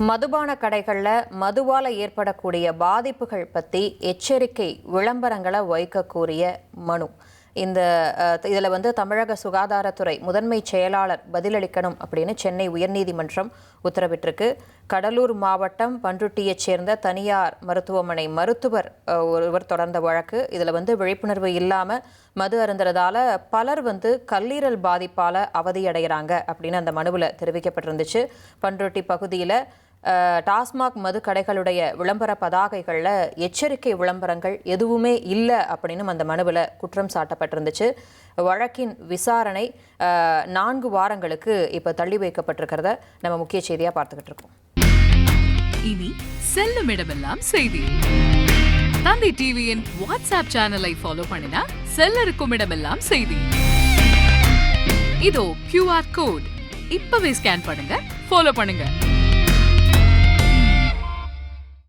மதுபான கடைகளில் மதுவால் ஏற்படக்கூடிய பாதிப்புகள் பற்றி எச்சரிக்கை விளம்பரங்களை வைக்க கோரிய மனு. இதில் தமிழக சுகாதாரத்துறை முதன்மை செயலாளர் பதிலளிக்கணும் அப்படின்னு சென்னை உயர்நீதிமன்றம் உத்தரவிட்டிருக்கு. கடலூர் மாவட்டம் பண்ருட்டியைச் சேர்ந்த தனியார் மருத்துவமனை மருத்துவர் ஒருவர் தொடர்ந்த வழக்கு. இதில் விழிப்புணர்வு இல்லாமல் மது அருந்துறதால பலர் கல்லீரல் பாதிப்பால் அவதியடைகிறாங்க அப்படின்னு அந்த மனுவில் தெரிவிக்கப்பட்டிருந்துச்சு. பண்ருட்டி பகுதியில் டாஸ்மாக் மது கடைகளுடைய விளம்பர பதாகைகளில் எச்சரிக்கை விளம்பரங்கள் எதுவுமே இல்லை அப்படின்னு அந்த மனுவில் குற்றம் சாட்டப்பட்டிருந்துச்சு. வழக்கின் விசாரணை 4 வாரங்களுக்கு இப்போ தள்ளி வைக்கப்பட்டிருக்கிறத நம்ம முக்கிய செய்தியாக பார்த்துக்கிட்டு இருக்கோம். இனி செல்லும் இடமெல்லாம் செய்தி. தந்தை டிவியின் வாட்ஸ்அப் சேனலை ஃபாலோ பண்ணினா செல்ல இருக்கும் இடமெல்லாம் செய்தி. இதோ QR கோட் இப்பவே ஸ்கேன் பண்ணுங்க, ஃபாலோ பண்ணுங்க.